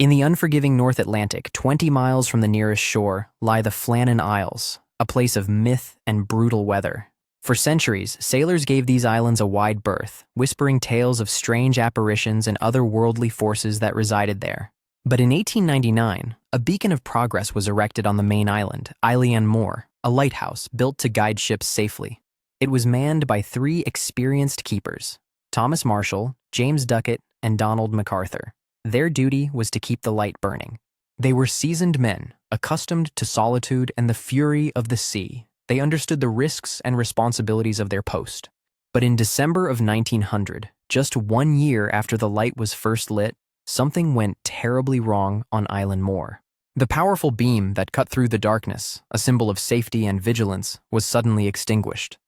In the unforgiving North Atlantic, 20 miles from the nearest shore, lie the Flannan Isles, a place of myth and brutal weather. For centuries, sailors gave these islands a wide berth, whispering tales of strange apparitions and otherworldly forces that resided there. But in 1899, a beacon of progress was erected on the main island, Eilean Mòr, a lighthouse built to guide ships safely. It was manned by 3 experienced keepers, Thomas Marshall, James Duckett, and Donald MacArthur. Their duty was to keep the light burning. They were seasoned men, accustomed to solitude and the fury of the sea. They understood the risks and responsibilities of their post. But in December of 1900, just 1 year after the light was first lit, something went terribly wrong on Eilean Mòr. The powerful beam that cut through the darkness, a symbol of safety and vigilance, was suddenly extinguished.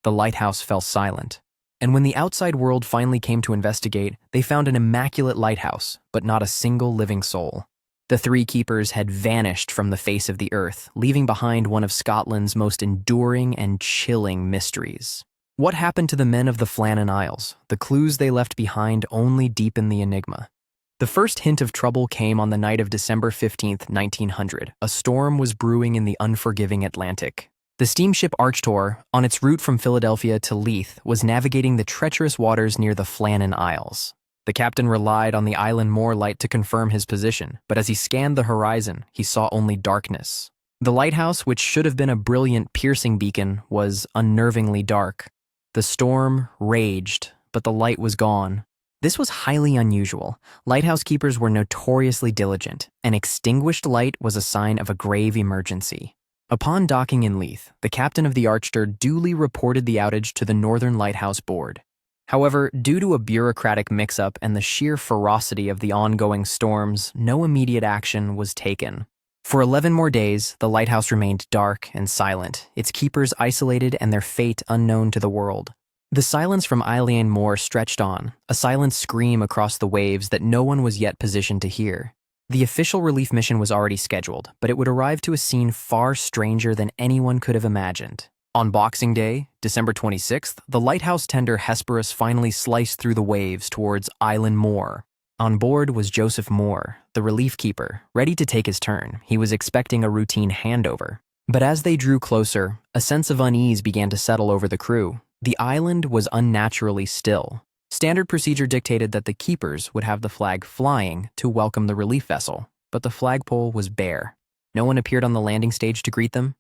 The lighthouse fell silent. And when the outside world finally came to investigate, they found an immaculate lighthouse, but not a single living soul. The 3 keepers had vanished from the face of the earth, leaving behind one of Scotland's most enduring and chilling mysteries. What happened to the men of the Flannan Isles? The clues they left behind only deepen the enigma. The first hint of trouble came on the night of December 15, 1900. A storm was brewing in the unforgiving Atlantic. The steamship Archtor, on its route from Philadelphia to Leith, was navigating the treacherous waters near the Flannan Isles. The captain relied on the Eilean Mòr light to confirm his position, but as he scanned the horizon, he saw only darkness. The lighthouse, which should have been a brilliant, piercing beacon, was unnervingly dark. The storm raged, but the light was gone. This was highly unusual. Lighthouse keepers were notoriously diligent. An extinguished light was a sign of a grave emergency. Upon docking in Leith, the captain of the Archtor duly reported the outage to the Northern Lighthouse Board. However, due to a bureaucratic mix-up and the sheer ferocity of the ongoing storms, no immediate action was taken. For 11 more days, the lighthouse remained dark and silent, its keepers isolated and their fate unknown to the world. The silence from Eilean Mòr stretched on, a silent scream across the waves that no one was yet positioned to hear. The official relief mission was already scheduled, but it would arrive to a scene far stranger than anyone could have imagined. On Boxing Day, December 26th, the lighthouse tender Hesperus finally sliced through the waves towards Eilean Mòr. On board was Joseph Mòr, the relief keeper, ready to take his turn. He was expecting a routine handover. But as they drew closer, a sense of unease began to settle over the crew. The island was unnaturally still. Standard procedure dictated that the keepers would have the flag flying to welcome the relief vessel, but the flagpole was bare. No one appeared on the landing stage to greet them.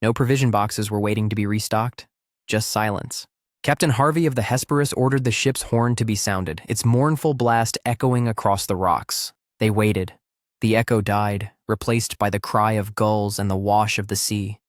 No provision boxes were waiting to be restocked. Just silence. Captain Harvey of the Hesperus ordered the ship's horn to be sounded, its mournful blast echoing across the rocks. They waited. The echo died, replaced by the cry of gulls and the wash of the sea.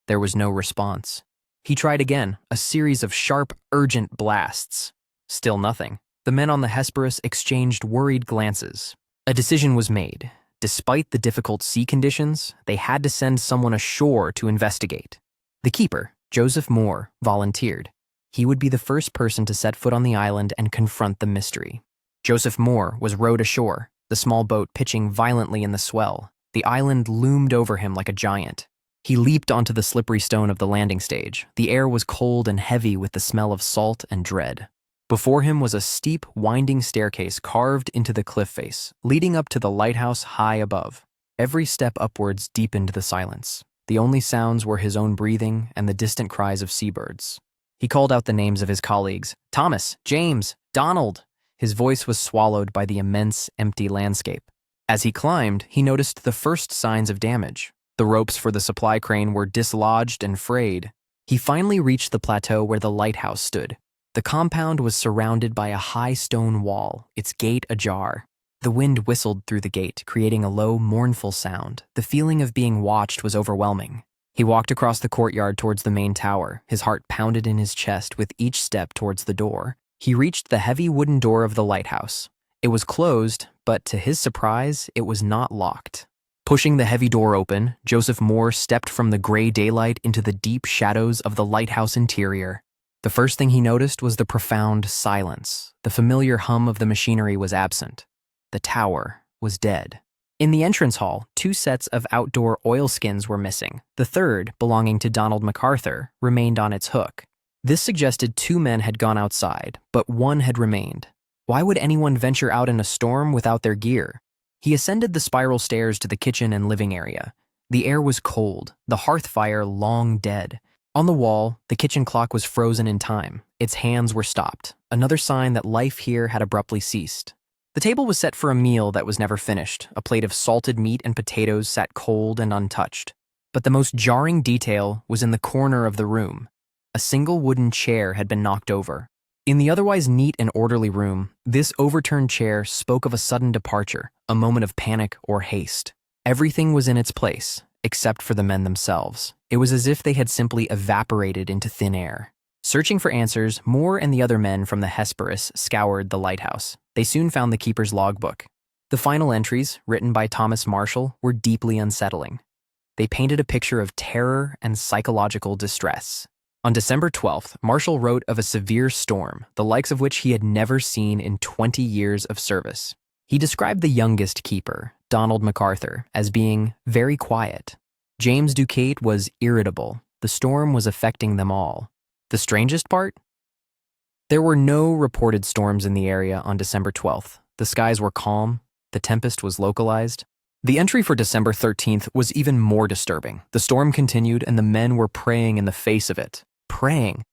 There was no response. He tried again, a series of sharp, urgent blasts. Still nothing. The men on the Hesperus exchanged worried glances. A decision was made. Despite the difficult sea conditions, they had to send someone ashore to investigate. The keeper, Joseph Mòr, volunteered. He would be the first person to set foot on the island and confront the mystery. Joseph Mòr was rowed ashore, the small boat pitching violently in the swell. The island loomed over him like a giant. He leaped onto the slippery stone of the landing stage. The air was cold and heavy with the smell of salt and dread. Before him was a steep, winding staircase carved into the cliff face, leading up to the lighthouse high above. Every step upwards deepened the silence. The only sounds were his own breathing and the distant cries of seabirds. He called out the names of his colleagues. Thomas, James, Donald. His voice was swallowed by the immense, empty landscape. As he climbed, he noticed the first signs of damage. The ropes for the supply crane were dislodged and frayed. He finally reached the plateau where the lighthouse stood. The compound was surrounded by a high stone wall, its gate ajar. The wind whistled through the gate, creating a low, mournful sound. The feeling of being watched was overwhelming. He walked across the courtyard towards the main tower. His heart pounded in his chest with each step towards the door. He reached the heavy wooden door of the lighthouse. It was closed, but to his surprise, it was not locked. Pushing the heavy door open, Joseph Mòr stepped from the gray daylight into the deep shadows of the lighthouse interior. The first thing he noticed was the profound silence. The familiar hum of the machinery was absent. The tower was dead. In the entrance hall, 2 sets of outdoor oilskins were missing. The third, belonging to Donald MacArthur, remained on its hook. This suggested 2 men had gone outside, but one had remained. Why would anyone venture out in a storm without their gear? He ascended the spiral stairs to the kitchen and living area. The air was cold, the hearth fire long dead. On the wall, the kitchen clock was frozen in time. Its hands were stopped, another sign that life here had abruptly ceased. The table was set for a meal that was never finished. A plate of salted meat and potatoes sat cold and untouched. But the most jarring detail was in the corner of the room. A single wooden chair had been knocked over. In the otherwise neat and orderly room, this overturned chair spoke of a sudden departure, a moment of panic or haste. Everything was in its place, except for the men themselves. It was as if they had simply evaporated into thin air. Searching for answers, Mòr and the other men from the Hesperus scoured the lighthouse. They soon found the keeper's logbook. The final entries, written by Thomas Marshall, were deeply unsettling. They painted a picture of terror and psychological distress. On December 12th, Marshall wrote of a severe storm, the likes of which he had never seen in 20 years of service. He described the youngest keeper, Donald MacArthur, as being very quiet. James Ducate was irritable. The storm was affecting them all. The strangest part? There were no reported storms in the area on December 12th. The skies were calm. The tempest was localized. The entry for December 13th was even more disturbing. The storm continued and the men were praying in the face of it. Praying.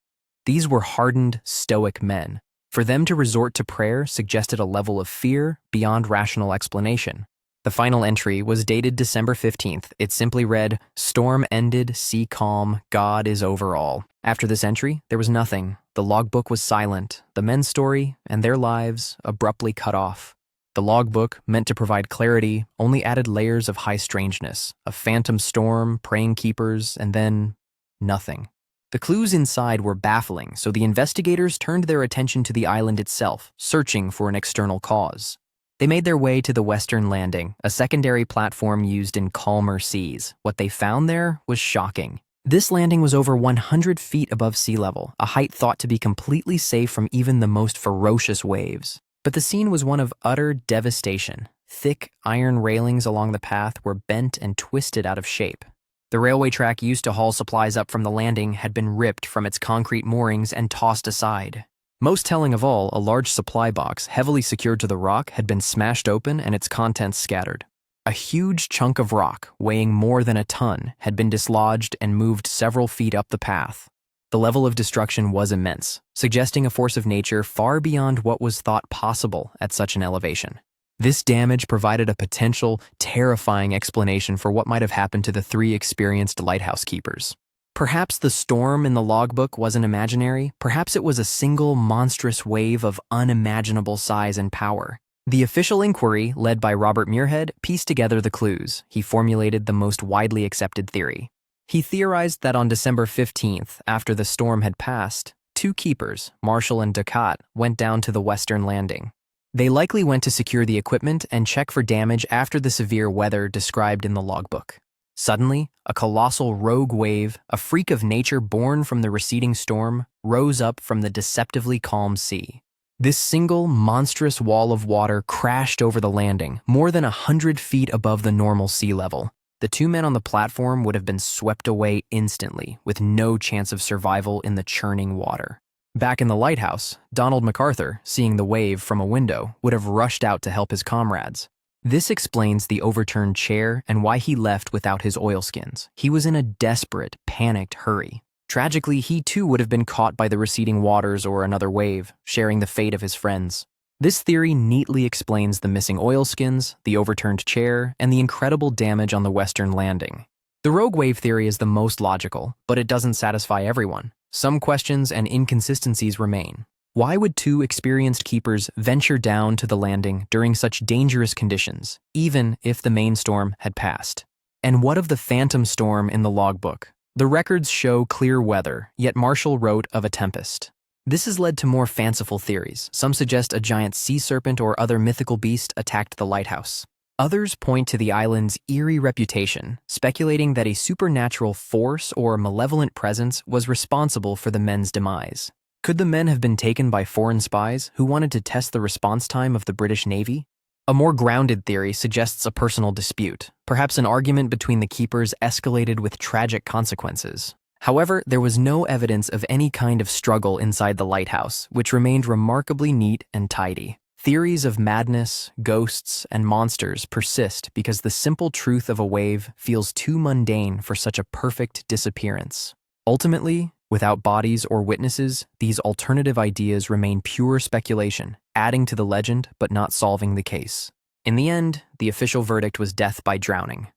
These were hardened, stoic men. For them to resort to prayer suggested a level of fear beyond rational explanation. The final entry was dated December 15th. It simply read, "Storm ended, sea calm, God is over all." After this entry, there was nothing. The logbook was silent. The men's story and their lives abruptly cut off. The logbook, meant to provide clarity, only added layers of high strangeness. A phantom storm, praying keepers, and then nothing. The clues inside were baffling, so the investigators turned their attention to the island itself, searching for an external cause. They made their way to the western landing, a secondary platform used in calmer seas. What they found there was shocking. This landing was over 100 feet above sea level, a height thought to be completely safe from even the most ferocious waves. But the scene was one of utter devastation. Thick iron railings along the path were bent and twisted out of shape. The railway track used to haul supplies up from the landing had been ripped from its concrete moorings and tossed aside. Most telling of all, a large supply box, heavily secured to the rock, had been smashed open and its contents scattered. A huge chunk of rock, weighing more than a ton, had been dislodged and moved several feet up the path. The level of destruction was immense, suggesting a force of nature far beyond what was thought possible at such an elevation. This damage provided a potential, terrifying explanation for what might have happened to the three experienced lighthouse keepers. Perhaps the storm in the logbook wasn't imaginary. Perhaps it was a single monstrous wave of unimaginable size and power. The official inquiry, led by Robert Muirhead, pieced together the clues. He formulated the most widely accepted theory. He theorized that on December 15th, after the storm had passed, two keepers, Marshall and Ducate, went down to the western landing. They likely went to secure the equipment and check for damage after the severe weather described in the logbook. Suddenly, a colossal rogue wave, a freak of nature born from the receding storm, rose up from the deceptively calm sea. This single, monstrous wall of water crashed over the landing, more than 100 feet above the normal sea level. The two men on the platform would have been swept away instantly, with no chance of survival in the churning water. Back in the lighthouse, Donald MacArthur, seeing the wave from a window, would have rushed out to help his comrades. This explains the overturned chair and why he left without his oilskins. He was in a desperate, panicked hurry. Tragically, he too would have been caught by the receding waters or another wave, sharing the fate of his friends. This theory neatly explains the missing oilskins, the overturned chair, and the incredible damage on the western landing. The rogue wave theory is the most logical, but it doesn't satisfy everyone. Some questions and inconsistencies remain. Why would two experienced keepers venture down to the landing during such dangerous conditions, even if the main storm had passed? And what of the phantom storm in the logbook? The records show clear weather, yet Marshall wrote of a tempest. This has led to more fanciful theories. Some suggest a giant sea serpent or other mythical beast attacked the lighthouse. Others point to the island's eerie reputation, speculating that a supernatural force or malevolent presence was responsible for the men's demise. Could the men have been taken by foreign spies who wanted to test the response time of the British Navy? A more grounded theory suggests a personal dispute. Perhaps an argument between the keepers escalated with tragic consequences. However, there was no evidence of any kind of struggle inside the lighthouse, which remained remarkably neat and tidy. Theories of madness, ghosts, and monsters persist because the simple truth of a wave feels too mundane for such a perfect disappearance. Ultimately, without bodies or witnesses, these alternative ideas remain pure speculation, adding to the legend but not solving the case. In the end, the official verdict was death by drowning.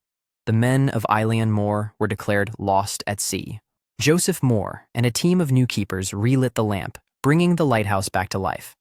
The men of Eilean Mòr were declared lost at sea. Joseph Mòr and a team of new keepers relit the lamp, bringing the lighthouse back to life.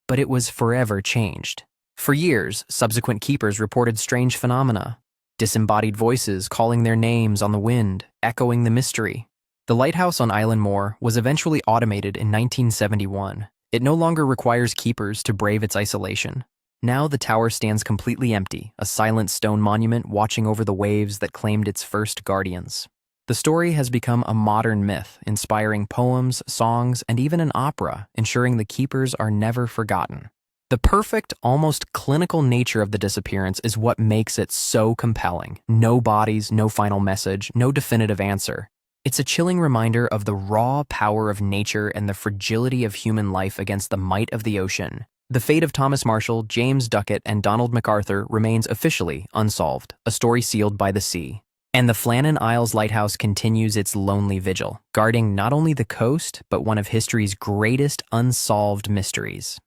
But it was forever changed. For years, subsequent keepers reported strange phenomena, disembodied voices calling their names on the wind, echoing the mystery. The lighthouse on Eilean Mòr was eventually automated in 1971. It no longer requires keepers to brave its isolation. Now the tower stands completely empty, a silent stone monument watching over the waves that claimed its first guardians. The story has become a modern myth, inspiring poems, songs, and even an opera, ensuring the keepers are never forgotten. The perfect, almost clinical nature of the disappearance is what makes it so compelling. No bodies, no final message, no definitive answer. It's a chilling reminder of the raw power of nature and the fragility of human life against the might of the ocean. The fate of Thomas Marshall, James Duckett, and Donald MacArthur remains officially unsolved, a story sealed by the sea. And the Flannan Isles lighthouse continues its lonely vigil, guarding not only the coast, but one of history's greatest unsolved mysteries.